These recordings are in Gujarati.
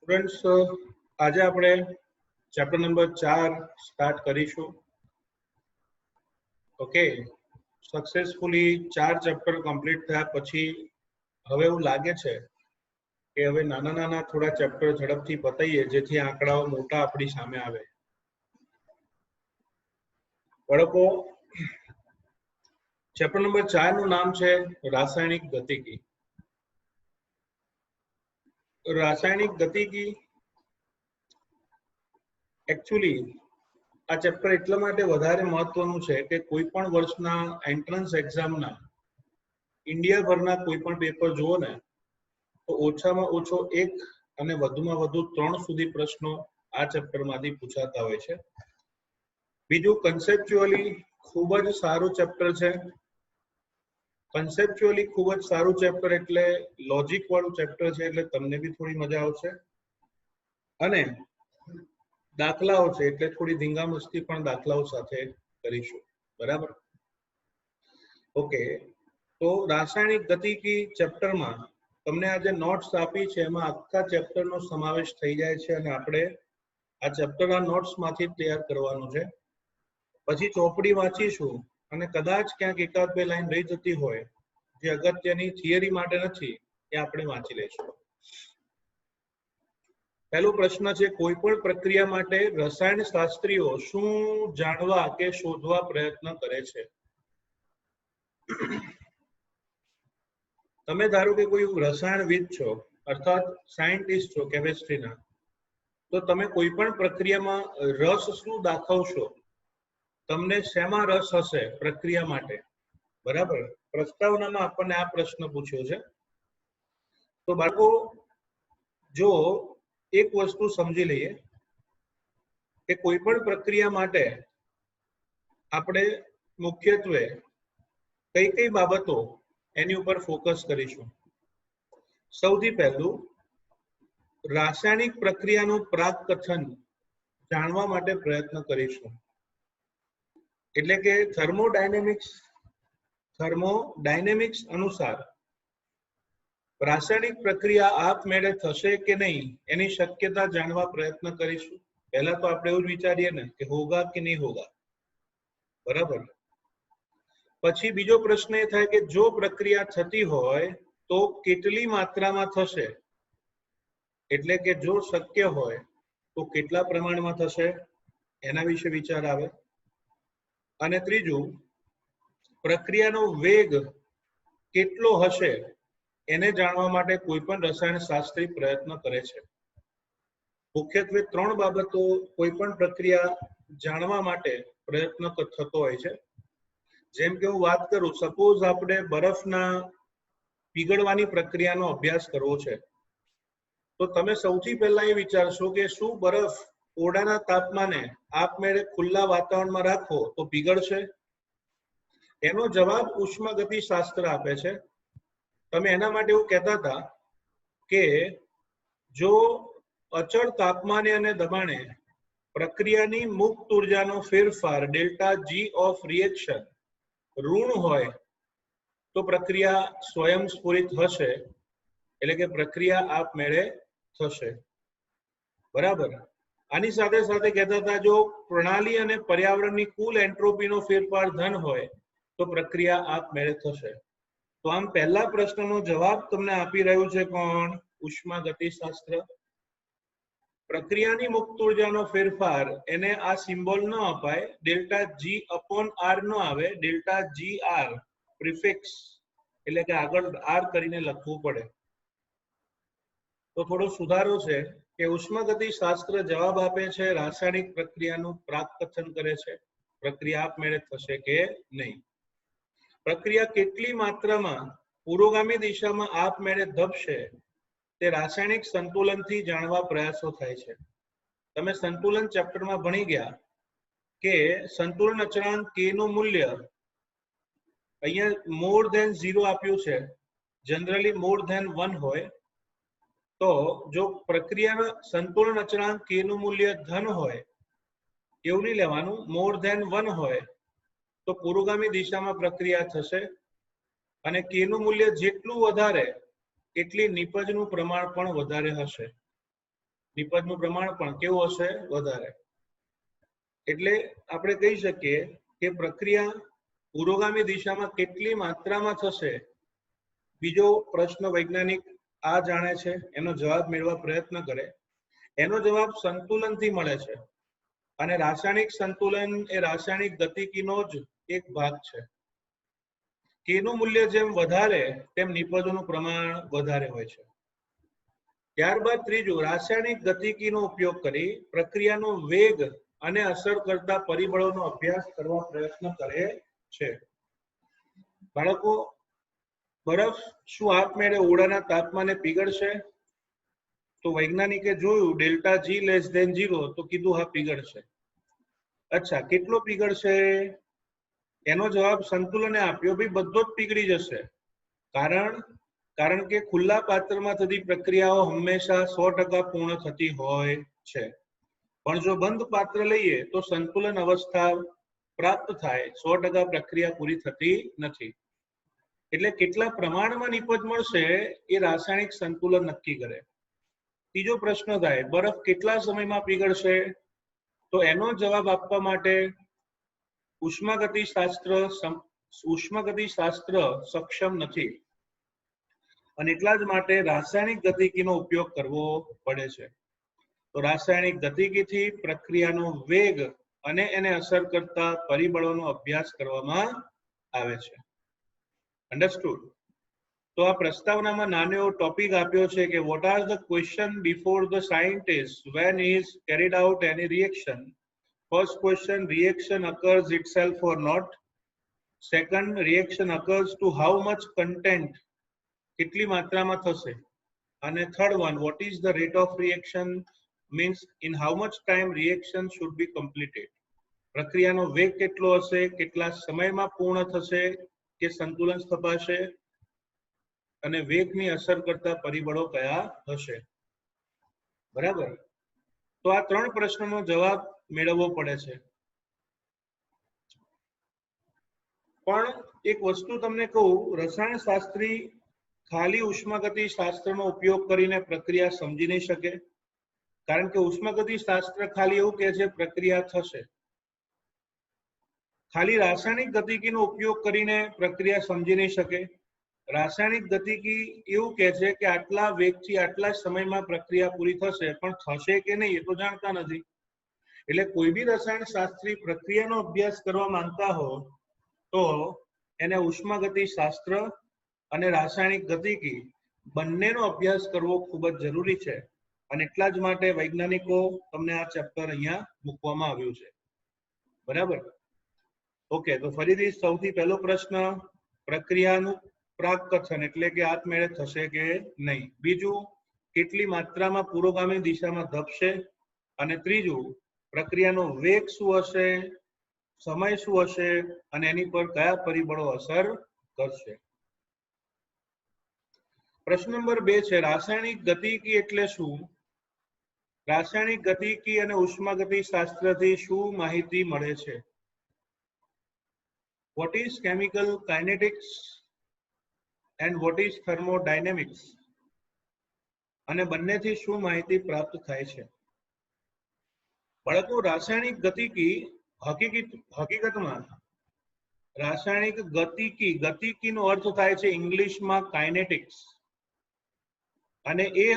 સ્ટુડન્ટ્સ, આજે આપણે ચેપ્ટર નંબર 4 સ્ટાર્ટ કરીશું. ઓકે, સક્સેસફુલી 4 ચેપ્ટર કમ્પ્લીટ થયા પછી હવે એવું લાગે છે કે હવે નાના નાના થોડા ચેપ્ટર ઝડપથી પતાઈએ જેથી આંકડાઓ મોટા આપણી સામે આવે. બાળકો, ચેપ્ટર નંબર 4 નું નામ છે રાસાયણિક ગતિકી. રાસાયણિક ગતિકી એકચ્યુઅલી આ ચેપ્ટર એટલા માટે વધારે મહત્વનું છે કે કોઈ પણ વર્ષના એન્ટ્રન્સ એક્ઝામના ઇન્ડિયાભરના કોઈ પણ પેપર જુઓ ને તો ઓછામાં ઓછો 1 અને વધુમાં વધુ 3 સુધી પ્રશ્નો આ ચેપ્ટરમાંથી પૂછાતા હોય છે. બીજું, કન્સેપ્ચ્યુઅલી ખૂબ જ સારું ચેપ્ટર છે. કન્સેપ્ચ્યુઅલી ખૂબ જ સારું ચેપ્ટર એટલે લોજિક વાળું ચેપ્ટર છે, એટલે તમને બી થોડી મજા આવશે. અને દાખલાઓ છે એટલે થોડી ધીંગામસ્તી પણ દાખલાઓ સાથે કરીશું. બરાબર? ઓકે, તો રાસાયણિક ગતિકી ચેપ્ટરમાં તમને આ જે નોટ્સ આપી છે એમાં આખા ચેપ્ટરનો સમાવેશ થઈ જાય છે અને આપણે આ ચેપ્ટરના નોટ્સમાંથી તૈયાર કરવાનું છે. પછી ચોપડી વાંચીશું અને કદાચ ક્યાંક એકાદ બે લાઈન રહી જતી હોય જે અગત્યની થિયરી માટે નથી એ આપણે વાંચી લઈશું. પહેલો પ્રશ્ન છે, કોઈ પણ પ્રક્રિયા માટે રસાયણ શાસ્ત્રીઓ શું જાણવા કે શોધવા પ્રયત્ન કરે છે? તમે ધારો કે કોઈ રસાયણવિદ છો, અર્થાત સાયન્ટિસ્ટ છો કેમિસ્ટ્રીના, તો તમે કોઈ પણ પ્રક્રિયામાં રસ શું દાખવશો? તમને શેમાં રસ હશે પ્રક્રિયા માટે? બરાબર, પ્રસ્તાવનામાં આપણને આ પ્રશ્ન પૂછ્યો છે. તો બાળકો, જો એક વસ્તુ સમજી લઈએ કે કોઈ પણ પ્રક્રિયા માટે આપણે મુખ્યત્વે કઈ કઈ બાબતો એની ઉપર ફોકસ કરીશું. સૌથી પહેલું, રાસાયણિક પ્રક્રિયાનું પ્રાકકથન જાણવા માટે પ્રયત્ન કરીશું. એટલે કે થર્મોડાયનેમિક્સ અનુસાર રાસાયણિક પ્રક્રિયા આપમેળે થશે કે નહીં એની શક્યતા જાણવા પ્રયત્ન કરીશું. પહેલા તો આપણે એવું જ વિચારીએ ને કે હોગા કે નહીં હોગા. બરાબર. પછી બીજો પ્રશ્ન એ થાય કે જો પ્રક્રિયા થતી હોય તો કેટલી માત્રામાં થશે, એટલે કે જો શક્ય હોય તો કેટલા પ્રમાણમાં થશે એના વિશે વિચાર આવે. અને ત્રીજું, પ્રક્રિયાનો વેગ કેટલો હશે એને જાણવા માટે કોઈ પણ રસાયણ શાસ્ત્રી પ્રયત્ન કરે છે. મુખ્યત્વે 3 બાબતો કોઈ પણ પ્રક્રિયા જાણવા માટે પ્રયત્ન થતો હોય છે. જેમ કે હું વાત કરું, સપોઝ આપણે બરફના પીગળવાની પ્રક્રિયાનો અભ્યાસ કરવો છે, તો તમે સૌથી પહેલા એ વિચારશો કે શું બરફ ઓરડાના તાપમાને આપમેળે ખુલ્લા વાતાવરણમાં રાખો તો પીગળશે? એનો જવાબ ઉષ્માગતિશાસ્ત્ર આપે છે. તમે એના માટે એવું કહેતા હતા કે જો અચળ તાપમાને અને દબાણે પ્રક્રિયાની મુક્ત ઉર્જાનો ફેરફાર ડેલ્ટા જી ઓફ રિએક્શન ઋણ હોય તો પ્રક્રિયા સ્વયંસ્ફુરિત હશે, એટલે કે પ્રક્રિયા આપમેળે થશે. બરાબર. આની સાથે સાથે કહેતા હતા જો પ્રણાલી અને પર્યાવરણની કુલ એન્ટ્રોપીનો ફેરફાર ધન હોય તો પ્રક્રિયા આપમેળે થશે. તો આમ પહેલા પ્રશ્નનો જવાબ તમને આપી રહ્યું છે કોણ? ઉષ્માગતિશાસ્ત્ર. પ્રક્રિયાની મુક્ત ઉર્જાનો ફેરફાર એને આ સિમ્બોલ ન અપાય, ડેલ્ટા જી અપોન આર ન આવે, ડેલ્ટા જી આર પ્રિફિક્સ એટલે કે આગળ આર કરીને લખવું પડે. તો થોડો સુધારો છે કે ઉષ્માગતિશાસ્ત્ર જવાબ આપે છે રાસાયણિક પ્રક્રિયાનું પ્રાકકથન કરે છે, પ્રક્રિયા આપમેળે થશે કે નહીં. પ્રક્રિયા કેટલી માત્રામાં પુરોગામી દિશામાં આપમેળે ધપશે તે રાસાયણિક સંતુલનથી જાણવા પ્રયાસો થાય છે. તમે સંતુલન ચેપ્ટરમાં ભણી ગયા કે સંતુલન અચળાંક k નું મૂલ્ય અહીંયા મોર ધેન 0 આપ્યું છે, જનરલી મોર ધેન 1 હોય. તો જો પ્રક્રિયાના સંતુલન અચળાંક k નું મૂલ્ય ધન હોય, એવું નહીં લેવાનું, મોર ધેન 1 હોય તો પુરોગામી દિશામાં પ્રક્રિયા થશે અને k નું મૂલ્ય જેટલું વધારે એટલી નિપજનું પ્રમાણ પણ વધારે હશે. નિપજનું પ્રમાણ પણ કેવું હશે? વધારે. એટલે આપણે કહી શકીએ કે પ્રક્રિયા પુરોગામી દિશામાં કેટલી માત્રામાં થશે, બીજો પ્રશ્ન વૈજ્ઞાનિક આ જાણે છે, એનો જવાબ મેળવવા પ્રયત્ન કરે. એનો જવાબ સંતુલનથી મળે છે, અને રાસાયણિક સંતુલન એ રાસાયણિક ગતિકીનો જ એક ભાગ છે. કેનું મૂલ્ય જેમ વધારે તેમ નિપજોનું પ્રમાણ વધારે હોય છે. ત્યારબાદ ત્રીજું, રાસાયણિક ગતિકીનો ઉપયોગ કરી પ્રક્રિયાનો વેગ અને અસર કરતા પરિબળોનો અભ્યાસ કરવા પ્રયત્ન કરે છે. બાળકો, બરફ શું આપમેળે ઓરડાના તાપમાને પીગળશે? તો વૈજ્ઞાનિકે જોયું ડેલ્ટા જી લેસ ધેન 0, તો કીધું હા પીગળશે. અચ્છા, કેટલો પીગળશે? એનો જવાબ સંતુલને આપ્યો, ભાઈ બધો જ પીગળી જશે. કારણ કે ખુલ્લા પાત્રમાં થતી પ્રક્રિયાઓ હંમેશા 100% પૂર્ણ થતી હોય છે, પણ જો બંધ પાત્ર લઈએ તો સંતુલન અવસ્થા પ્રાપ્ત થાય, 100% પ્રક્રિયા પૂરી થતી નથી. એટલે કેટલા પ્રમાણમાં નિપજ મળશે એ રાસાયણિક સંતુલન નક્કી કરે. ત્રીજો પ્રશ્ન થાય, બરફ કેટલા સમયમાં પીગળશે? તો એનો જવાબ આપવા માટે ઉષ્માગતિશાસ્ત્ર સક્ષમ નથી, અને એટલા જ માટે રાસાયણિક ગતિકીનો ઉપયોગ કરવો પડે છે. તો રાસાયણિક ગતિકીથી પ્રક્રિયાનો વેગ અને એને અસર કરતા પરિબળોનો અભ્યાસ કરવામાં આવે છે. અન્ડરસ્ટુડ? તો આ પ્રસ્તાવનામાં નાનો એવો ટોપિક આપ્યો છે કે what are the question before the scientist when he is carried out any reaction? First question, reaction occurs itself or not? Second, reaction occurs to how much content, કેટલી માત્રામાં થશે? અને third one, what is the rate of reaction, means in how much time reaction should be completed? પ્રક્રિયાનો વેગ કેટલો હશે, કેટલા સમયમાં પૂર્ણ થશે કે સંતુલન સ્થપાશે, અને વેગની અસર કરતા પરિબળો કયા હશે? બરાબર? તો આ ત્રણ પ્રશ્નોનો જવાબ મેળવવો પડે છે. પણ એક વસ્તુ તમને કહું, રસાયણશાસ્ત્રી ખાલી ઉષ્માગતિશાસ્ત્રનો ઉપયોગ કરીને પ્રક્રિયા સમજી નહીં શકે, કારણ કે ઉષ્માગતિશાસ્ત્ર ખાલી એવું કહે છે પ્રક્રિયા થશે. ખાલી રાસાયણિક ગતિકીનો ઉપયોગ કરીને પ્રક્રિયા સમજી નહીં શકે. રાસાયણિક ગતિકી એવું કહે છે કે આટલા વેગથી આટલા સમયમાં પ્રક્રિયા પૂરી થશે, પણ થશે કે નહીં એ તો જાણતા નથી. એટલે કોઈ બી રસાયણશાસ્ત્રી પ્રક્રિયાનો અભ્યાસ કરવા માંગતા હો તો એને ઉષ્માગતિશાસ્ત્ર અને રાસાયણિક ગતિકી બંનેનો અભ્યાસ કરવો ખૂબ જ જરૂરી છે, અને એટલા જ માટે વૈજ્ઞાનિકો તમને આ ચેપ્ટર અહીંયા મૂકવામાં આવ્યું છે. બરાબર? ઓકે, તો ફરીથી સૌથી પહેલો પ્રશ્ન, પ્રક્રિયાનું પ્રાકકથન એટલે કે આપમેળે થશે કે નહીં. બીજું, કેટલી માત્રામાં પુરોગામી દિશામાં ધપશે, અને ત્રીજું, પ્રક્રિયાનો વેગ શું હશે, સમય શું હશે, અને એની પર કયા પરિબળો અસર કરશે. પ્રશ્ન નંબર 2 છે, રાસાયણિક ગતિકી એટલે શું? રાસાયણિક ગતિકી અને ઉષ્માગતિશાસ્ત્રથી શું માહિતી મળે છે? What is chemical kinetics and what is thermodynamics? અને બંનેથી શું માહિતી પ્રાપ્ત થાય છે? બાળકો, રાસાયણિક ગતિકી હકીકતમાં રાસાયણિક ગતિકીનો અર્થ થાય છે ઇંગ્લિશમાં કાઇનેટિક્સ, અને એ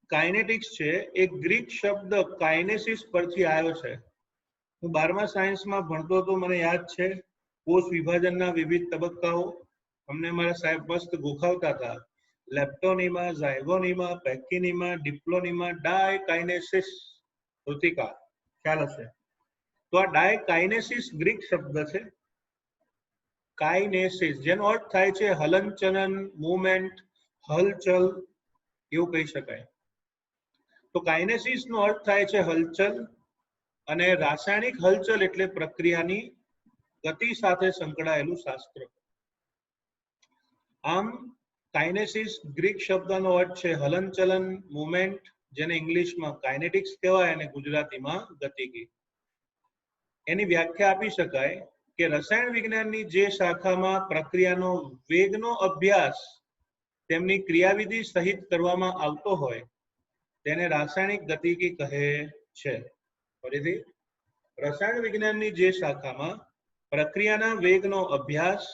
કાઇનેટિક્સ છે એ ગ્રીક શબ્દ કાઇનેસિસ પરથી આવ્યો છે. હું 12મા સાયન્સમાં ભણતો હતો, મને યાદ છે કોષ વિભાજનના વિવિધ તબક્કાઓ અમને મારા સાહેબ મસ્ત ગોખાવતા હતા. લેપ્ટોનીમા, ઝાયગોનીમા, પેક્ટિનીમા, ડિપ્લોનીમા, ડાયકાઇનેસિસ. ઋતિકા ખ્યાલ હશે. તો આ ડાયકાઇનેસિસ ગ્રીક શબ્દ છે. કાઇનેસિસ જેનો અર્થ થાય છે હલનચલન, મૂવમેન્ટ, હલચલ, એવું કહી શકાય. તો કાઇનેસિસ નો અર્થ થાય છે હલચલ, અને રાસાયણિક હલચલ એટલે પ્રક્રિયાની ગતિ સાથે સંકળાયેલું શાસ્ત્ર. આમ કાઇનેસિસ ગ્રીક શબ્દનો અર્થ છે હલનચલન, મૂવમેન્ટ, જેને ઇંગ્લિશમાં કાઇનેટિક્સ કહેવાય અને ગુજરાતીમાં ગતિકી. એની વ્યાખ્યા આપી શકાય કે રસાયણ વિજ્ઞાનની જે શાખામાં પ્રક્રિયાનો વેગનો અભ્યાસ તેમની ક્રિયાવિધિ સહિત કરવામાં આવતો હોય તેને રાસાયણિક ગતિકી કહે છે. ફરીથી, રસાયણ વિજ્ઞાનની જે શાખામાં પ્રક્રિયાના વેગનો અભ્યાસ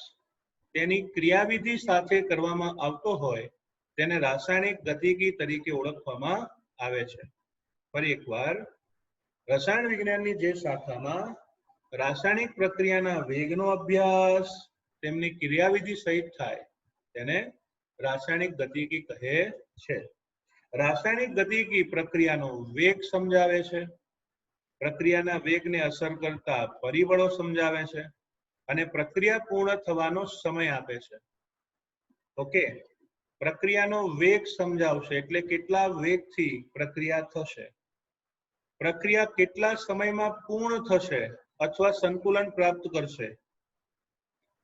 તેની ક્રિયાવિધિ સાથે કરવામાં આવતો હોય તેને રાસાયણિક ગતિકી તરીકે ઓળખવામાં આવે છે. ફરી એકવાર, રસાયણ વિજ્ઞાનની જે શાખામાં રાસાયણિક પ્રક્રિયાના વેગનો અભ્યાસ તેમની ક્રિયાવિધિ સહિત થાય તેને રાસાયણિક ગતિકી કહે છે. રાસાયણિક ગતિકી પ્રક્રિયાનો વેગ સમજાવે છે, પ્રક્રિયાના વેગને અસર કરતા પરિબળો સમજાવે છે અને પ્રક્રિયા પૂર્ણ થવાનો સમય આપે છે. ઓકે, પ્રક્રિયાનો વેગ સમજાવશે એટલે કેટલા વેગથી પ્રક્રિયા થશે, પ્રક્રિયા કેટલા સમયમાં પૂર્ણ થશે અથવા સંતુલન પ્રાપ્ત કરશે.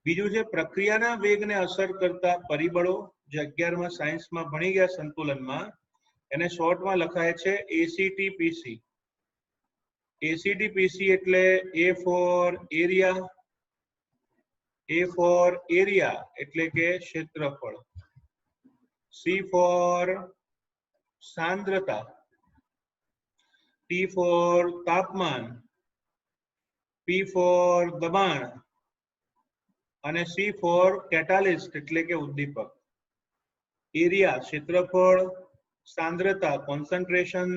બીજું છે પ્રક્રિયાના વેગને અસર કરતા પરિબળો, જે 11મા સાયન્સમાં ભણી ગયા સંતુલનમાં, એને શોર્ટમાં લખાય છે એસીટીપીસી. એસીટીપીસી એટલે એ ફોર એરિયા, એ ફોર એરિયા એટલે કે ક્ષેત્રફળ, સી ફોર સાંદ્રતા, ટી ફોર તાપમાન, પી ફોર દબાણ અને સી ફોર કેટાલિસ્ટ એટલે કે ઉદ્દીપક. એરિયા ક્ષેત્રફળ, સાંદ્રતા કોન્સન્ટ્રેશન,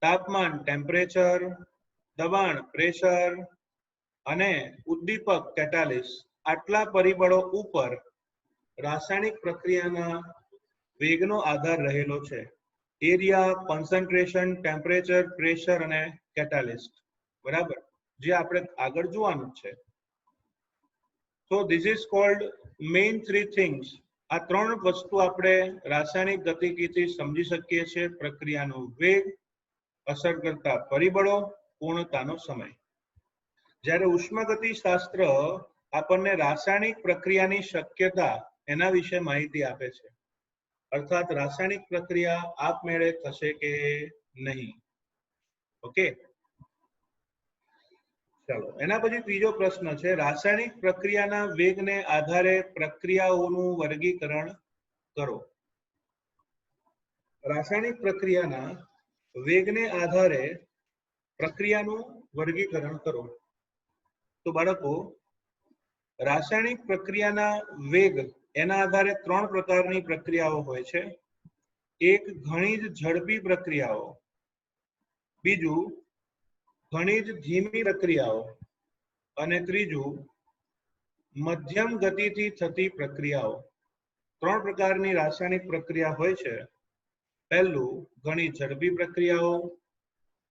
તાપમાન ટેમ્પરેચર, દબાણ પ્રેશર અને ઉદ્દીપક કેટાલિસ્ટ, આટલા પરિબળો ઉપર રાસાયણિક પ્રક્રિયાના વેગનો આધાર રહેલો છે. એરિયા, કોન્સન્ટ્રેશન, ટેમ્પરેચર, પ્રેશર અને કેટાલિસ્ટ. બરાબર, જે આપણે આગળ જોવાનું છે. So this is called main three things. આ ત્રણ વસ્તુ આપણે રાસાયણિક ગતિકીથી સમજી શકીએ છીએ: પ્રક્રિયાનો વેગ, અસર કરતા પરિબળો, પૂર્ણતાનો સમય. જ્યારે ઉષ્માગતિશાસ્ત્ર આપણને રાસાયણિક પ્રક્રિયાની શક્યતા એના વિશે માહિતી આપે છે, અર્થાત રાસાયણિક પ્રક્રિયા આપમેળે થશે કે નહીં. ઓકે, ચાલો એના પછી ત્રીજો પ્રશ્ન છે, રાસાયણિક પ્રક્રિયાના વેગને આધારે પ્રક્રિયાઓનું વર્ગીકરણ કરો. રાસાયણિક પ્રક્રિયાના વેગને આધારે પ્રક્રિયાનું વર્ગીકરણ કરો. તો બાળકો, રાસાયણિક પ્રક્રિયાના વેગ એના આધારે ત્રણ પ્રકારની પ્રક્રિયાઓ હોય છે. એક ઘણી જ ઝડપી પ્રક્રિયાઓ, બીજું ઘણી જ ધીમી પ્રક્રિયાઓ અને ત્રીજું મધ્યમ ગતિથી થતી પ્રક્રિયાઓ. ત્રણ પ્રકારની રાસાયણિક પ્રક્રિયા હોય છે. પહેલું ઘણી ઝડપી પ્રક્રિયાઓ,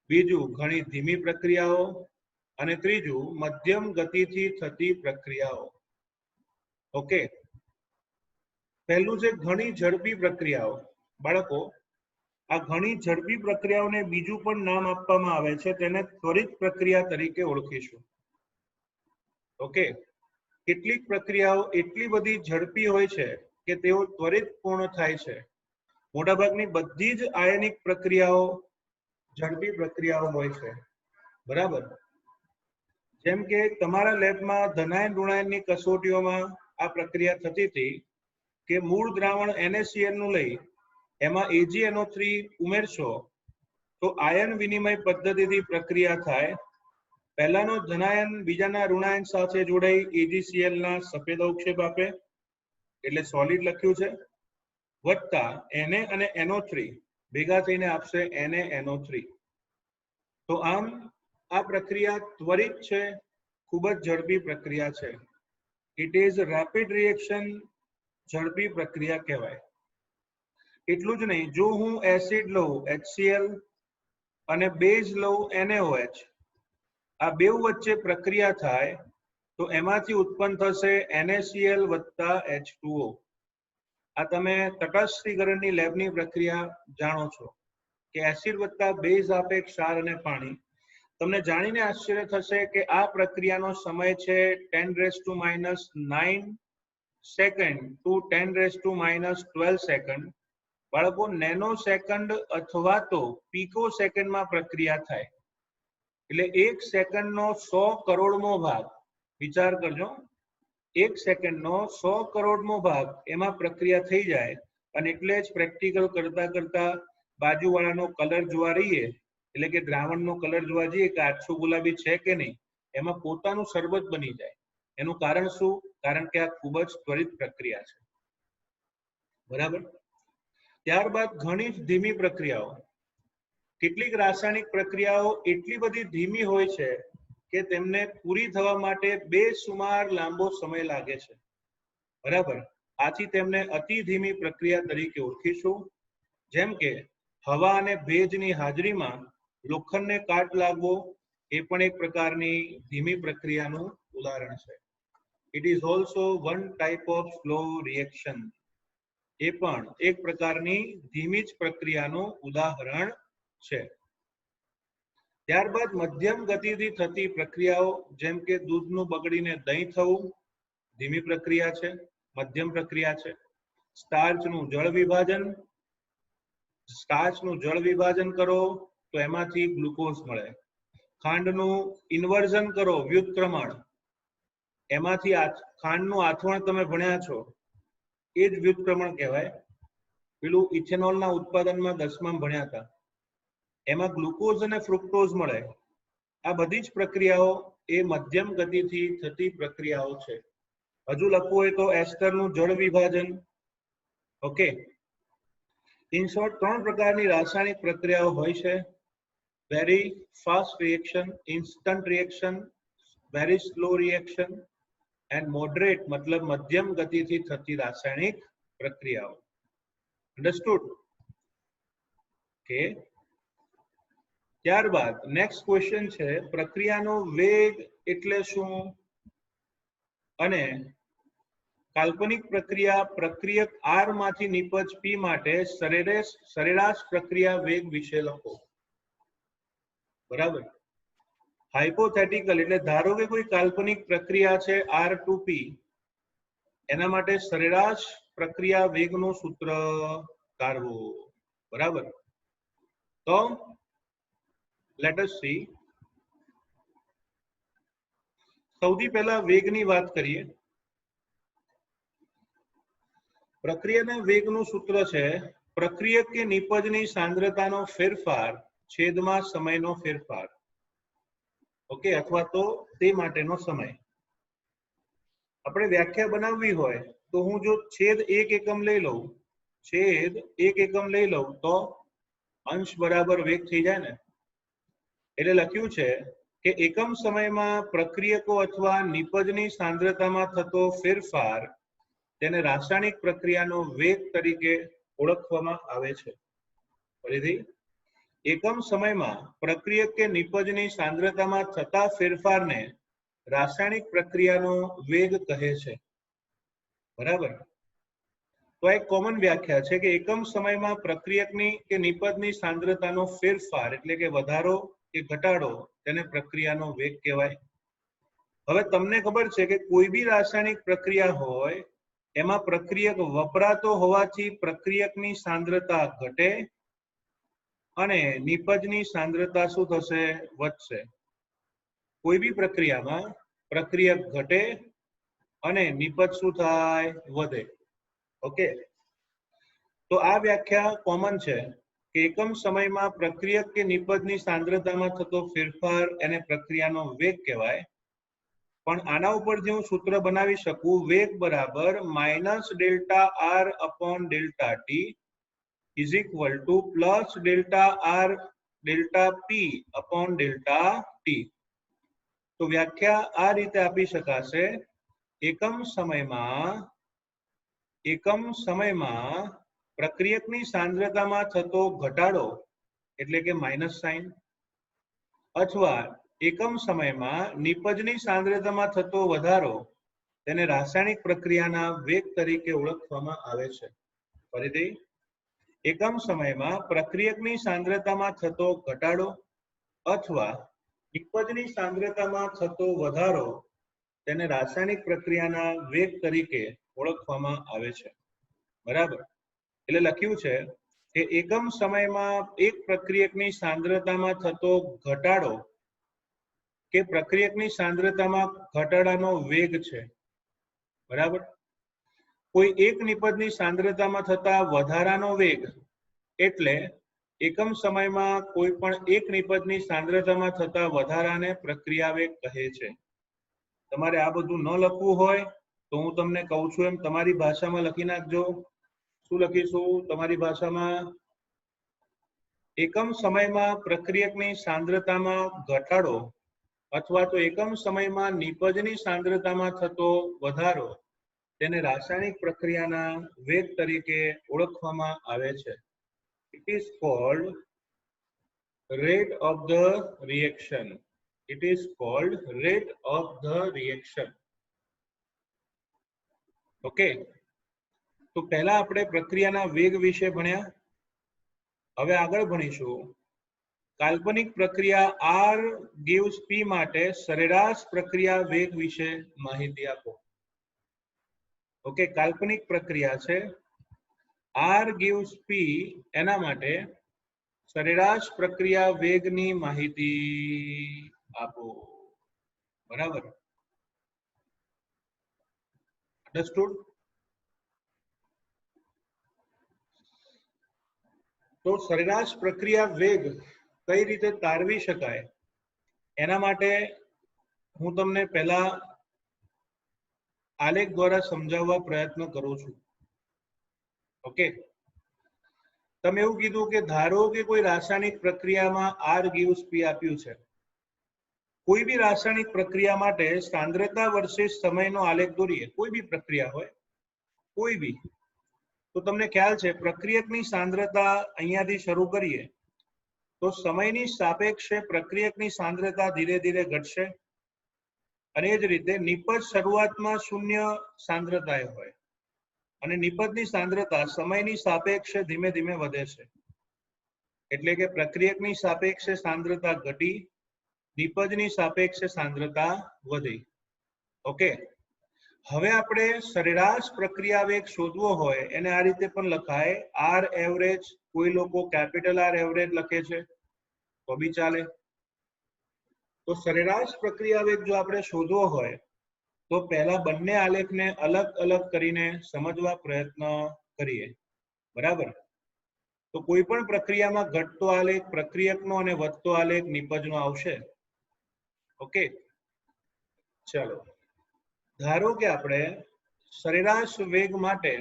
બીજું ઘણી ધીમી પ્રક્રિયાઓ અને ત્રીજું મધ્યમ ગતિથી થતી પ્રક્રિયાઓ. ઓકે, પહેલું છે ઘણી ઝડપી પ્રક્રિયાઓ. બાળકો, આ ઘણી ઝડપી પ્રક્રિયાઓને બીજું પણ નામ આપવામાં આવે છે, તેને ત્વરિત પ્રક્રિયા તરીકે ઓળખીશું. ઓકે, કેટલીક પ્રક્રિયાઓ એટલી બધી ઝડપી હોય છે કે તેઓ ત્વરિત પૂર્ણ થાય છે. મોટાભાગની બધી જ આયનિક પ્રક્રિયાઓ ઝડપી પ્રક્રિયાઓ હોય છે. બરાબર, જેમ કે તમારા લેબમાં ધનાયન ઋણાયનની કસોટીઓમાં આ પ્રક્રિયા થતી હતી કે મૂળ દ્રાવણ NaCl નું લઈ એમાં AgNO3 ઉમેરશો તો આયન વિનિમય પદ્ધતિથી પ્રક્રિયા થાય. પહેલાનો ધનાયન બીજાના ઋણાયન સાથે જોડાઈ AgCl ના સફેદ અવક્ષેપ આપે, એટલે સોલિડ લખ્યું છે, વત્તા Na અને NO3 ભેગા થઈને આપશે NaNO3. તો આમ આ પ્રક્રિયા ત્વરિત છે, ખૂબ જ ઝડપી પ્રક્રિયા છે. ઇટ ઇઝ રેપિડ રિએક્શન, ઝડપી પ્રક્રિયા કહેવાય. એટલું જ નહીં, જો હું એસિડ લઉં HCl અને બેઝ લઉં NaOH, આ બેવ વચ્ચે પ્રક્રિયા થાય તો એમાંથી ઉત્પન્ન થશે NaCl વત્તા H2O. આ તમે તટસ્થીકરણની લેબની પ્રક્રિયા જાણો છો કે એસિડ વત્તા બેઝ આપે ક્ષાર અને પાણી. તમને જાણીને આશ્ચર્ય થશે કે આ પ્રક્રિયાનો સમય છે 10⁻⁹ સેકન્ડ ટુ 10⁻⁻12 સેકન્ડ. બાળકો, નેનો સેકન્ડ અથવા તો પીકો સેકન્ડમાં પ્રક્રિયા થાય. એટલે 1 સેકન્ડનો 100 કરોડમો ભાગ. વિચાર કરજો, 1 સેકન્ડનો 100 કરોડમો ભાગ એમાં પ્રક્રિયા થઈ જાય. અને એટલે જ પ્રેક્ટિકલ કરતા કરતા બાજુવાળાનો કલર જોવા રહીએ, એટલે કે દ્રાવણનો કલર જોવા જઈએ કે આછું ગુલાબી છે કે નહીં, એમાં પોતાનું શરબત બની જાય. એનું કારણ શું? કારણ કે આ ખૂબ જ ત્વરિત પ્રક્રિયા છે. બરાબર. ત્યારબાદ ઘણી જ ધીમી પ્રક્રિયાઓ. કેટલીક રાસાયણિક પ્રક્રિયાઓ એટલી બધી ધીમી હોય છે કે તેમને પૂરી થવા માટે બેસુમાર લાંબો સમય લાગે છે. બરાબર. આથી તેમને અતિ ધીમી પ્રક્રિયા તરીકે ઓળખીશું. જેમ કે હવા અને ભેજની હાજરીમાં લોખંડને કાટ લાગવો એ પણ એક પ્રકારની ધીમી પ્રક્રિયાનું ઉદાહરણ છે. It is also one type of slow reaction. એ પણ એક પ્રકારની ધીમી જ પ્રક્રિયાનું ઉદાહરણ છે. ત્યારબાદ મધ્યમ ગતિથી થતી પ્રક્રિયાઓ, જેમ કે દૂધનું બગડીને દહીં થવું, ધીમી પ્રક્રિયા છે, મધ્યમ પ્રક્રિયા છે. સ્ટાર્ચનું જળ વિભાજન કરો તો એમાંથી ગ્લુકોઝ મળે. ખાંડનું ઇન્વર્ઝન કરો, વ્યુત્ક્રમણ, એમાંથી ખાંડનું આથવણ તમે ભણ્યા છો, એ જ વ્યુત્ક્રમણ કહેવાય. પેલું ઇથેનોલના ઉત્પાદનમાં 10માં ભણ્યા હતા, એમાં ગ્લુકોઝ અને ફ્રુક્ટોઝ મળે. આ બધી જ પ્રક્રિયાઓ એ મધ્યમ ગતિથી થતી પ્રક્રિયાઓ છે. હજુ લખવું હોય તો એસ્ટરનું જળ વિભાજન. ઓકે. ઇન શોર્ટ 3 પ્રકારની રાસાયણિક પ્રક્રિયાઓ હોય છે. Very fast reaction, instant reaction, very slow reaction and moderate મતલબ મધ્યમ ગતિથી થતી રાસાયણિક પ્રક્રિયાઓ. અંડરસ્ટુડ? ઓકે. ત્યારબાદ નેક્સ્ટ ક્વેશ્ચન છે, પ્રક્રિયાનો વેગ એટલે શું? અને કાલ્પનિક પ્રક્રિયા પ્રક્રિયક આર માંથી નિપજ પી માટે સરેરાશ પ્રક્રિયા વેગ વિશે લખો. બરાબર. હાઇપોથેટિકલ એટલે ધારો કે કોઈ કાલ્પનિક પ્રક્રિયા છે આર ટુ પી, એના માટે સરેરાશ પ્રક્રિયા વેગનું સૂત્ર કાઢવું. બરાબર. તો લેટ અસ સી. સૌથી પહેલા વેગની વાત કરીએ. પ્રક્રિયાના વેગનું સૂત્ર છે પ્રક્રિયક કે નિપજની સાંદ્રતાનો ફેરફાર છેદમાં સમયનો ફેરફાર. ઓકે, અથવા તો તે માટેનો સમય. આપણે વ્યાખ્યા બનાવવી હોય તો હું જો છેદ 1 એકમ લઈ લઉં તો અંશ બરાબર વેગ થઈ જાય ને. એટલે લખ્યું છે કે એકમ સમયમાં પ્રક્રિયકો અથવા નિપજની સાંદ્રતામાં થતો ફેરફાર તેને રાસાયણિક પ્રક્રિયાનો વેગ તરીકે ઓળખવામાં આવે છે. ફરીથી, એકમ સમયમાં પ્રક્રિયક કે નિપજની સાંદ્રતામાં થતા ફેરફારને રાસાયણિક પ્રક્રિયાનો વેગ કહે છે. બરાબર. તો એક કોમન વ્યાખ્યા છે કે એકમ સમયમાં પ્રક્રિયકની કે નિપજની સાંદ્રતાનો ફેરફાર એટલે કે વધારો કે ઘટાડો તેને પ્રક્રિયાનો વેગ કહેવાય. હવે તમને ખબર છે કે કોઈ બી રાસાયણિક પ્રક્રિયા હોય એમાં પ્રક્રિયક વપરાતો હોવાથી પ્રક્રિયકની સાંદ્રતા ઘટે અને નિપજની સાંદ્રતા શું થશે? વધશે. કોઈ બી પ્રક્રિયામાં પ્રક્રિયક ઘટે અને નિપજ શું થાય? વધે. ઓકે. તો આ વ્યાખ્યા કોમન છે કે એકમ સમયમાં પ્રક્રિયક કે નિપજની સાંદ્રતામાં થતો ફેરફાર એને પ્રક્રિયાનો વેગ કહેવાય. પણ આના ઉપરથી હું સૂત્ર બનાવી શકું, વેગ બરાબર minus delta R upon delta T is equal to plus delta R delta P upon delta T. તો વ્યાખ્યા આ રીતે આપી શકાશે, એકમ સમયમાં પ્રક્રિયકની સાંદ્રતામાં થતો ઘટાડો એટલે કે માઇનસ સાઇન, અથવા એકમ સમયમાં નિપજની સાંદ્રતામાં થતો વધારો તેને રાસાયણિક પ્રક્રિયાના વેગ તરીકે ઓળખવામાં આવે છે. ફરીથી, એકમ સમયમાં પ્રક્રિયકની સાંદ્રતામાં થતો ઘટાડો અથવા નિપજની સાંદ્રતામાં થતો વધારો તેને રાસાયણિક પ્રક્રિયાના વેગ તરીકે ઓળખવામાં આવે છે. બરાબર. એટલે લખ્યું છે કે એકમ સમયમાં એક પ્રક્રિયકની સાંદ્રતામાં થતો ઘટાડો કે પ્રક્રિયકની સાંદ્રતામાં ઘટાડાનો વેગ છે. બરાબર. કોઈ એક નિપજની સાંદ્રતામાં થતા વધારાનો વેગ એટલે એકમ સમયમાં કોઈ પણ એક નિપજની સાંદ્રતામાં થતા વધારાને પ્રક્રિયાવેગ કહે છે. તમારે આ બધું ન લખવું હોય તો હું તમને કહું છું એમ તમારી ભાષામાં લખી નાખજો. શું લખીશું તમારી ભાષામાં? એકમ સમયમાં પ્રક્રિયકની સાંદ્રતામાં ઘટાડો અથવા તો એકમ સમયમાં નિપજની સાંદ્રતામાં થતો વધારો તેને રાસાયણિક પ્રક્રિયાના વેગ તરીકે ઓળખવામાં આવે છે. It is called rate of the reaction. It is called rate of the reaction. Okay, તો પહેલા આપણે પ્રક્રિયાના વેગ વિશે ભણ્યા. હવે આગળ ભણીશું કાલ્પનિક પ્રક્રિયા R gives P માટે સરેરાશ પ્રક્રિયા વેગ વિશે માહિતી આપો. ઓકે, કાલ્પનિક પ્રક્રિયા છે R gives P, એના માટે સરેરાશ પ્રક્રિયા વેગની માહિતી આપો. બરાબર, અંડરસ્ટુડ? તો સરેરાશ પ્રક્રિયા વેગ કઈ રીતે તારવી શકાય એના માટે હું તમને પહેલા આલેખ દ્વારા સમજાવવા પ્રયત્ન કરું છું. ઓકે, તમે એવું કીધું કે ધારો કે કોઈ રાસાયણિક પ્રક્રિયામાં R gives P આપ્યું છે. કોઈ બી રાસાયણિક પ્રક્રિયા માટે સાંદ્રતા વર્સિસ સમયનો આલેખ દોરીએ, કોઈ બી પ્રક્રિયા હોય, કોઈ બી, તો તમને ખ્યાલ છે પ્રક્રિયકની સાંદ્રતા અહીંયાથી શરૂ કરીએ તો સમયની સાપેક્ષે પ્રક્રિયકની સાંદ્રતા ધીરે ધીરે ઘટશે અને એ જ રીતે નિપજ શરૂઆતમાં શૂન્ય સાંદ્રતાએ હોય અને નિપજની સાંદ્રતા સમયની સાપેક્ષે ધીમે ધીમે વધે છે. એટલે કે પ્રક્રિયકની સાપેક્ષે સાંદ્રતા ઘટી, નિપજની સાપેક્ષે સાંદ્રતા વધી. ઓકે, હવે આપણે સરેરાશ પ્રક્રિયા વેગ શોધવો હોય એને આ રીતે પણ લખાય R એવરેજ. કોઈ લોકો કેપિટલ R એવરેજ લખે છે તો બી ચાલે. તો સરેરાશ પ્રક્રિયા વેગ જો આપણે શોધવો હોય તો પહેલા બંને આલેખને અલગ અલગ કરીને સમજવા પ્રયત્ન કરીએ. બરાબર, તો કોઈ પણ પ્રક્રિયામાં ઘટતો આલેખ પ્રક્રિયકનો અને વધતો આલેખ નિપજનો આવશે. ઓકે, ચાલો ધારો કે આપણે સરેરાશ વેગ માટે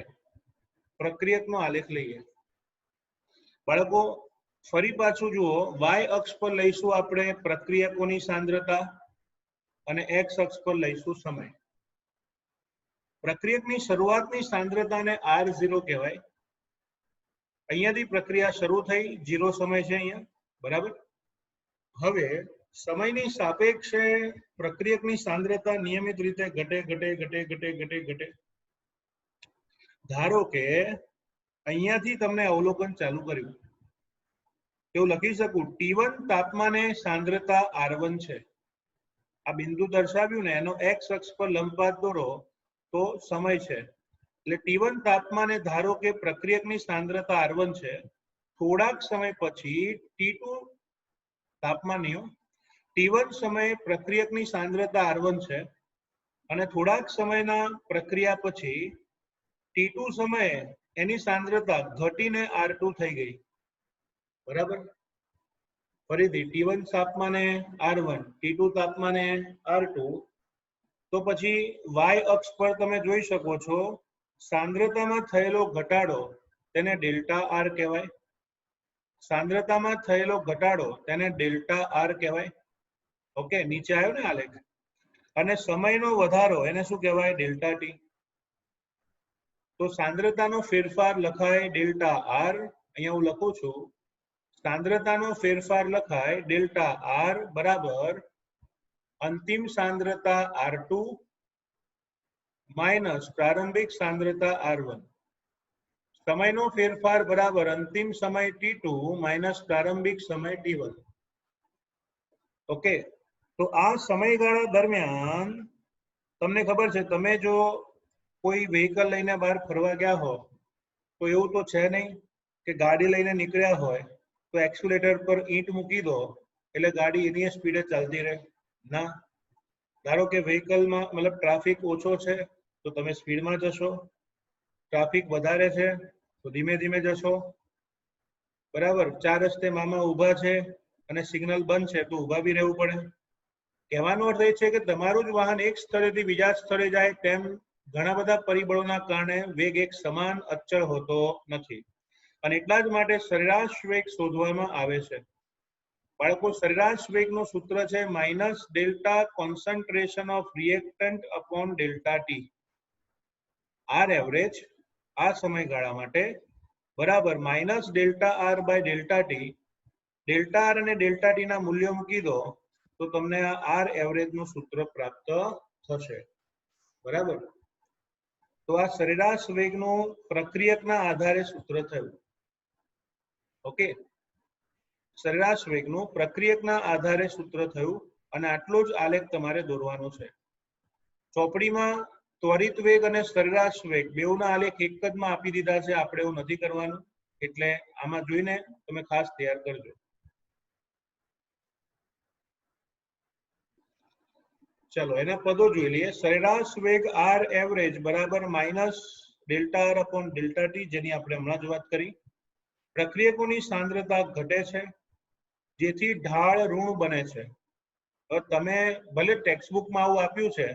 પ્રક્રિયકનો આલેખ લઈએ. બાળકો ફરી પાછું જુઓ, y અક્ષ પર લઈશું આપણે પ્રક્રિયકોની સાંદ્રતા અને x અક્ષ પર લઈશું સમય. પ્રક્રિયકની શરૂઆતની સાંદ્રતાને R0 કહેવાય. અહીંયાથી પ્રક્રિયા શરૂ થઈ, 0 સમય છે અહીંયા. બરાબર, હવે સમયની સાપેક્ષે પ્રક્રિયકની સાંદ્રતા નિયમિત રીતે ઘટે ઘટે ઘટે ઘટે ઘટે ઘટે. ધારો કે અહીંયાથી તમને અવલોકન ચાલુ કર્યું, એવું લખી શકું T1 તાપમાને સાંદ્રતા R1 છે. આ બિંદુ દર્શાવ્યું ને એનો x અક્ષ પર લંબપાત દોરો તો સમય છે. એટલે T1 તાપમાને ધારો કે પ્રક્રિયકની સાંદ્રતા R1 છે. થોડાક સમય પછી T2 તાપમાનીઓ T1 સમયે પ્રક્રિયકની સાંદ્રતા R1 છે અને થોડાક સમયના પ્રક્રિયા પછી T2 સમયે એની સાંદ્રતા ઘટીને R2 થઈ ગઈ. બરાબર, ફરીથી T1 તાપમાને R1, T2 તાપમાને R2. તો પછી y અક્ષ પર તમે જોઈ શકો છો સાંદ્રતામાં થયેલો ઘટાડો તેને ડેલ્ટા R કહેવાય. સાંદ્રતામાં થયેલો ઘટાડો તેને ડેલ્ટા R કહેવાય. ઓકે, નીચે આવ્યો ને આલેખ. અને સમયનો વધારો એને શું કહેવાય? Delta T. તો સાંદ્રતાનો ફેરફાર લખાય ડેલ્ટા R. અહીંયા હું લખું છું સાંદ્રતાનો ફેરફાર લખાય ડેલ્ટા R બરાબર અંતિમ સાંદ્રતા R2 માઇનસ પ્રારંભિક સાંદ્રતા R1. સમયનો ફેરફાર બરાબર અંતિમ સમય T2 માઇનસ પ્રારંભિક સમય T1. ઓકે, તો આ સમયગાળા દરમિયાન તમને ખબર છે તમે જો કોઈ વ્હીકલ લઈને બહાર ફરવા ગયા હો તો એવું તો છે નહીં કે ગાડી લઈને નીકળ્યા હોય તો એક્સિલેટર પર ઈંટ મૂકી દો એટલે ગાડી એની સ્પીડે ચાલતી રહે. ના, ધારો કે વ્હીકલમાં મતલબ ટ્રાફિક ઓછો છે તો તમે સ્પીડમાં જશો, ટ્રાફિક વધારે છે તો ધીમે ધીમે જશો. બરાબર, 4 રસ્તે મામા ઊભા છે અને સિગ્નલ બંધ છે તો ઊભા બી રહેવું પડે. કહેવાનો અર્થ એ છે કે તમારું જ વાહન એક સ્થળેથી બીજા સ્થળે જાય તેમ ઘણા બધા પરિબળોના કારણે વેગ એક સમાન અચળ હોતો નથી અને એટલા જ માટે સરેરાશ વેગ શોધવામાં આવે છે. બાળકો, સરેરાશ વેગનું સૂત્ર છે minus delta concentration of reactant upon delta T. R average આ સમયગાળા માટે બરાબર minus delta R by delta T. Delta R અને ડેલ્ટા ટી ના મૂલ્યો મૂકી દો તો તમને આ આર એવરેજ નું સૂત્ર પ્રાપ્ત થશે. બરાબર, તો આ સરેરાશ વેગનું પ્રક્રિયકના આધારે સૂત્ર થયું. ઓકે, સરેરાશ વેગનું પ્રક્રિયકના આધારે સૂત્ર થયું અને આટલો જ આલેખ તમારે દોરવાનો છે. ચોપડીમાં ત્વરિત વેગ અને સરેરાશ વેગ બેઉના આલેખ એક જ માં આપી દીધા છે, આપણે એવું નથી કરવાનું, એટલે આમાં જોઈને તમે ખાસ તૈયાર કરજો. ચલો એના પદો જોઈ લઈએ. સરેરાશ વેગ આર એવરેજ બરાબર minus delta R upon delta T, જેની આપણે હમણાં જ વાત કરી. પ્રક્રિયકોની સાંદ્રતા ઘટે છે જેથી ઢાળ ઋણ બને છે. હવે તમે ભલે ટેક્સ્ટબુકમાં આવું આપ્યું છે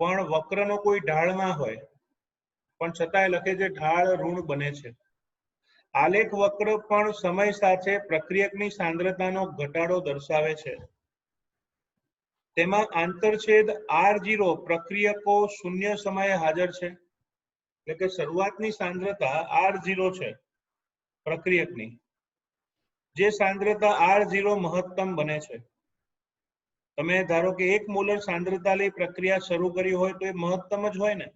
પણ વક્રનો કોઈ ઢાળ ના હોય પણ છતાંય લખે છે ઢાળ ઋણ બને છે. આલેખ વક્ર પણ સમય સાથે પ્રક્રિયકની સાંદ્રતાનો ઘટાડો દર્શાવે છે. તેમાં આંતરછેદ R0 પ્રક્રિયકો શૂન્ય સમયે હાજર છે, એટલે કે શરૂઆતની સાંદ્રતા R0 છે પ્રક્રિયકની, જે સાંદ્રતા R0 મહત્તમ બને છે. તમે ધારો કે 1 મોલર સાંદ્રતા લઈ પ્રક્રિયા શરૂ કરી હોય તો એ મહત્તમ જ હોય ને,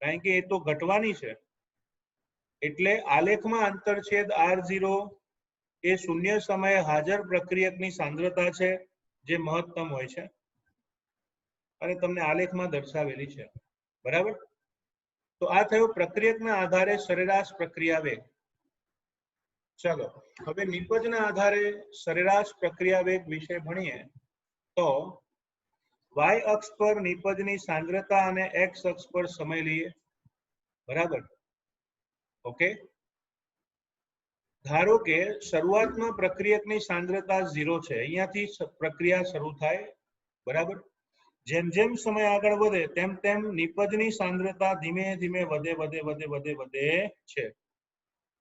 કારણ કે એ તો ઘટવાની છે. એટલે આલેખમાં આંતરછેદ R0 એ શૂન્ય સમયે હાજર પ્રક્રિયકની સાંદ્રતા છે જે મહત્તમ હોય છે અને તમને આલેખમાં દર્શાવેલી છે. બરાબર, તો આ થયો પ્રક્રિયકના આધારે સરેરાશ પ્રક્રિયા વેગ. ચલો હવે નિપજના આધારે સરેરાશ પ્રક્રિયા વેગ વિશે ભણીએ. તો y અક્ષ પર નિપજની સાંદ્રતા અને x અક્ષ પર સમય લઈએ. બરાબર, ઓકે. ધારો કે શરૂઆતમાં પ્રક્રિયકની સાંદ્રતા 0 છે, અહીંયાથી પ્રક્રિયા શરૂ થાય. બરાબર, જેમ જેમ સમય આગળ વધે તેમ તેમ નિપજની સાંદ્રતા ધીમે ધીમે વધે છે.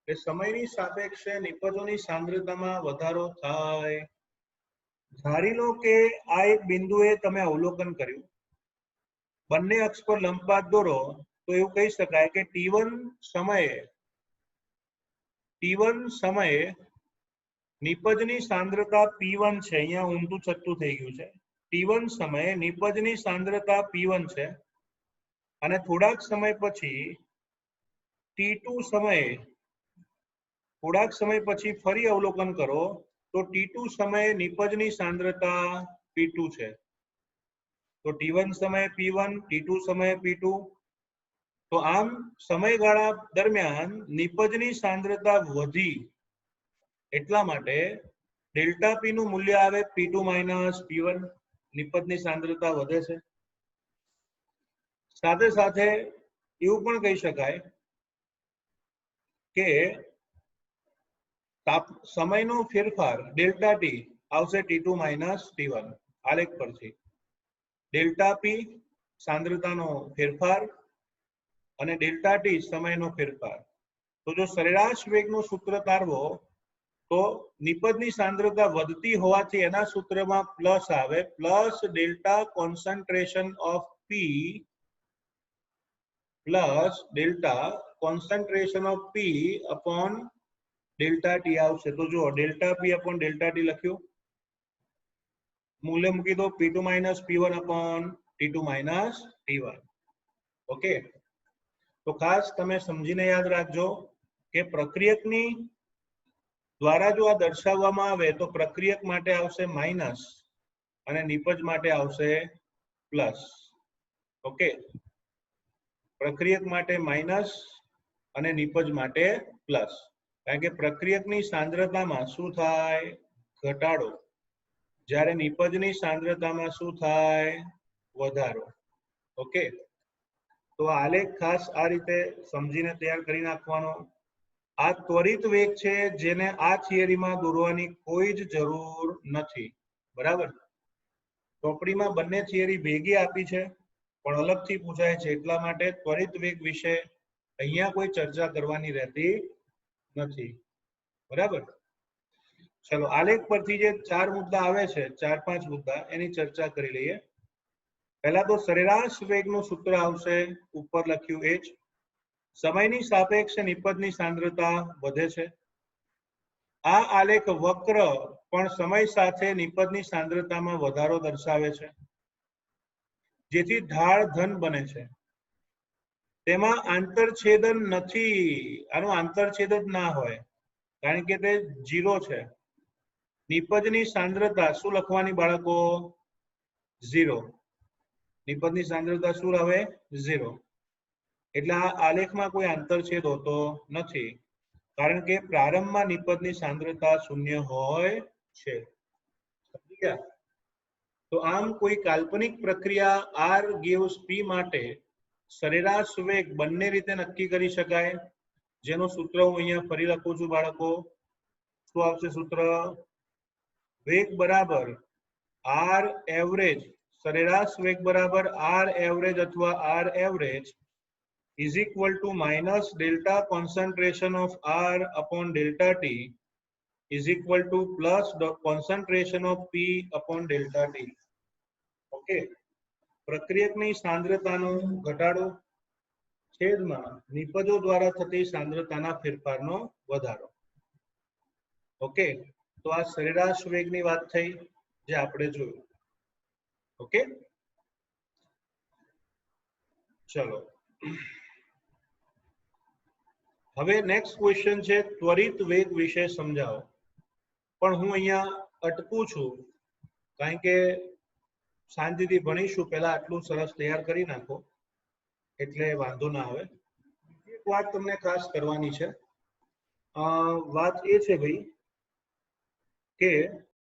એટલે સમયની સાપેક્ષે નિપજોની સાંદ્રતામાં વધારો થાય. ધારી લો કે આ એક બિંદુએ તમે અવલોકન કર્યું, બંને અક્ષ પર લંબપાત દોરો તો એવું કહી શકાય કે t1 સમયે નિપજની સાંદ્રતા p1 છે. અહીંયા ઊંધું છઠ્ઠું થઈ ગયું છે. t1 સમયે નિપજની સાંદ્રતા p1 છે અને થોડાક સમય પછી t2 સમયે ફરી અવલોકન કરો તો t2 સમયે નિપજની સાંદ્રતા p2 છે. તો t1 સમયે p1, t2 સમયે p2. તો આમ સમયગાળા દરમિયાન નિપજની સાંદ્રતા વધી, એટલા માટે ડેલ્ટા પી નું મૂલ્ય આવે p2 માઇનસ p1. નિપજની સાંદ્રતા વધે છે. સાથે સાથે એવું પણ કહી શકાય કે સમયનો ફેરફાર ડેલ્ટા ટી આવશે t2 માઇનસ t1. આલેખ પરથી ડેલ્ટા પી સાંદ્રતાનો ફેરફાર અને ડેલ્ટા ટી સમયનો ફેરફાર. તો જો સરેરાશ વેગનું સૂત્ર તારવો તો નિપજની સાંદ્રતા વધતી હોવાથી એના સૂત્રમાં પ્લસ આવે, plus delta concentration of P plus delta concentration of P upon delta T આવશે. તો જો delta P upon delta T લખ્યું, મૂલ્ય મૂકી દો p2 minus p1 upon t2 minus t1. Okay, તો ખાસ તમે સમજીને યાદ રાખજો કે પ્રક્રિયકની દ્વારા જો આ દર્શાવવામાં આવે તો પ્રક્રિયક માટે આવશે માઇનસ અને નિપજ માટે આવશે પ્લસ. ઓકે, પ્રક્રિયક માટે માઇનસ અને નિપજ માટે પ્લસ, કારણ કે પ્રક્રિયકની સાંદ્રતામાં શું થાય? ઘટાડો. જ્યારે નિપજની સાંદ્રતામાં શું થાય? વધારો. ઓકે, તો આલેખ ખાસ આ રીતે સમજીને તૈયાર કરી નાખવાનો. આ ત્વરિત વેગ છે જેને આ થિયરીમાં દોરવાની કોઈ જ જરૂર નથી. બરાબર, ચોપડીમાં બંને થિયરી ભેગી આપી છે પણ અલગથી પૂછાય છે, એટલા માટે ત્વરિત વેગ વિશે અહીંયા કોઈ ચર્ચા કરવાની રહેતી નથી. બરાબર, ચલો આલેખ પરથી જે 4 મુદ્દા આવે છે, 4-5 મુદ્દા, એની ચર્ચા કરી લઈએ. પહેલા તો સરેરાશ વેગનું સૂત્ર આવશે, ઉપર લખ્યું એ જ. સમયની સાપેક્ષે નિપજની સાંદ્રતા વધે છે. આ આલેખ વક્ર પણ સમય સાથે નિપજની સાંદ્રતામાં વધારો દર્શાવે છે, જેથી ઢાળ ધન બને છે. તેમાં આંતરછેદન નથી, આનું આંતરછેદ જ ના હોય કારણ કે તે 0 છે. નિપજની સાંદ્રતા શું લખવાની બાળકો? 0. નિપજની સાંદ્રતા શું આવે? 0. એટલે આ આલેખમાં કોઈ આંતરછેદ હોતો નથી કારણ કે પ્રારંભમાં નિપજની સાંદ્રતા 0 હોય છે. સમજી ગયા? તો આમ કોઈ કાલ્પનિક પ્રક્રિયા r gives p માટે સરેરાશ વેગ બંને રીતે નક્કી કરી શકાય, જેનું સૂત્ર હું અહીંયા ફરી લખું છું બાળકો. શું આવશે સૂત્ર? વેગ બરાબર r એવરેજ, સરેરાશ વેગ બરાબર r એવરેજ અથવા r average is equal to minus delta concentration of r upon delta t is equal to plus the concentration of p upon delta t. Okay, પ્રક્રિયકની સાંદ્રતાનો ઘટાડો છેદમાં નિપજો દ્વારા થતી સાંદ્રતાના ફેરફારનો વધારો. ઓકે, તો આ સરેરાશ વેગની વાત થઈ જે આપણે જોયું. ઓકે, ચલો હવે નેક્સ્ટ ક્વેશ્ચન છે ત્વરિત વેગ વિશે સમજાવો. પણ હું અહીંયા અટકું છું કારણ કે શાંતિથી ભણીશું, પહેલા આટલું સરસ તૈયાર કરી નાખો એટલે વાંધો ના આવે. એક વાત તમને ખાસ કરવાની છે. વાત એ છે ભાઈ કે